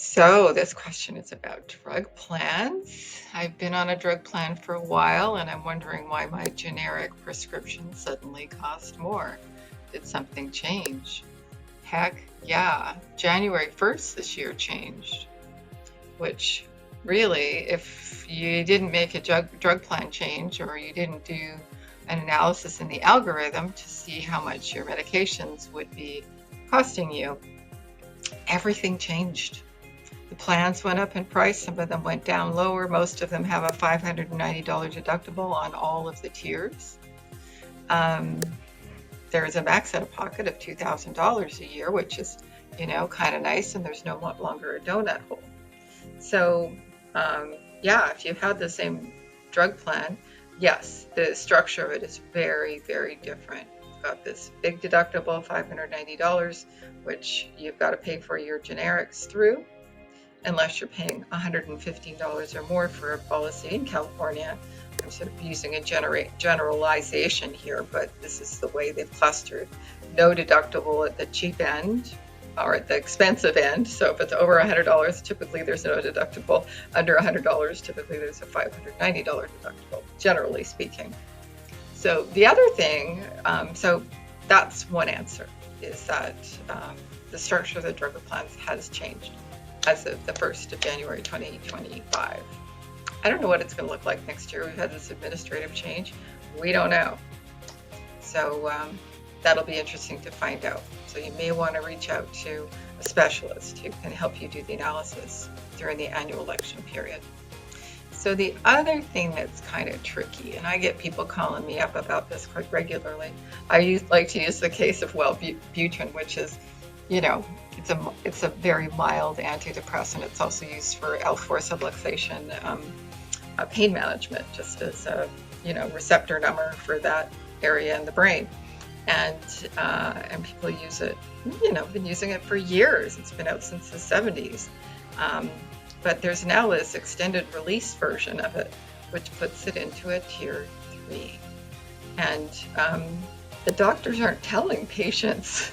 So this question is about drug plans. I've been on a drug plan for a while and I'm wondering why my generic prescriptions suddenly cost more. Did something change? Heck yeah, January 1st this year changed, which really, if you didn't make a drug plan change or you didn't do an analysis in the algorithm to see how much your medications would be costing you, everything changed. The plans went up in price, some of them went down lower. Most of them have a $590 deductible on all of the tiers. Um, there's a max out of pocket of $2,000 a year, which is, kind of nice, and there's no longer a donut hole. So, yeah, if you had the same drug plan, yes, the structure of it is very, very different. You've got this big deductible, $590, which you've got to pay for your generics through, unless you're paying $115 or more for a policy in California. I'm sort of using a generalization here, but this is the way they've clustered. No deductible at the cheap end or at the expensive end. So if it's over $100, typically there's no deductible. Under $100, typically there's a $590 deductible, generally speaking. So the other thing, so that's one answer, is that the structure of the drug plans has changed as of the 1st of January 2025. I don't know what it's going to look like next year. We've had this administrative change. We don't know. So that'll be interesting to find out. So you may want to reach out to a specialist who can help you do the analysis during the annual election period. So the other thing that's kind of tricky, and I get people calling me up about this quite regularly, I like to use the case of Wellbutrin, which is, it's a very mild antidepressant. It's also used for L4 subluxation pain management, just as a receptor number for that area in the brain. And people use it, been using it for years. It's been out since the 70s. But there's now this extended release version of it, which puts it into a tier 3. And the doctors aren't telling patients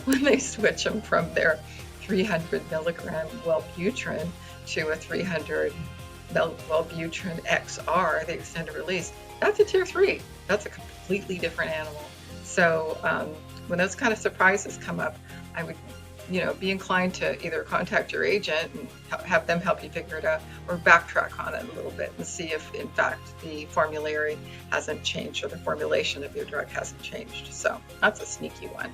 when they switch them from their 300 milligram Wellbutrin to a 300 Wellbutrin XR, the extended release. That's a tier 3. That's a completely different animal. So when those kind of surprises come up, I would be inclined to either contact your agent and have them help you figure it out, or backtrack on it a little bit and see if in fact the formulary hasn't changed or the formulation of your drug hasn't changed. So that's a sneaky one.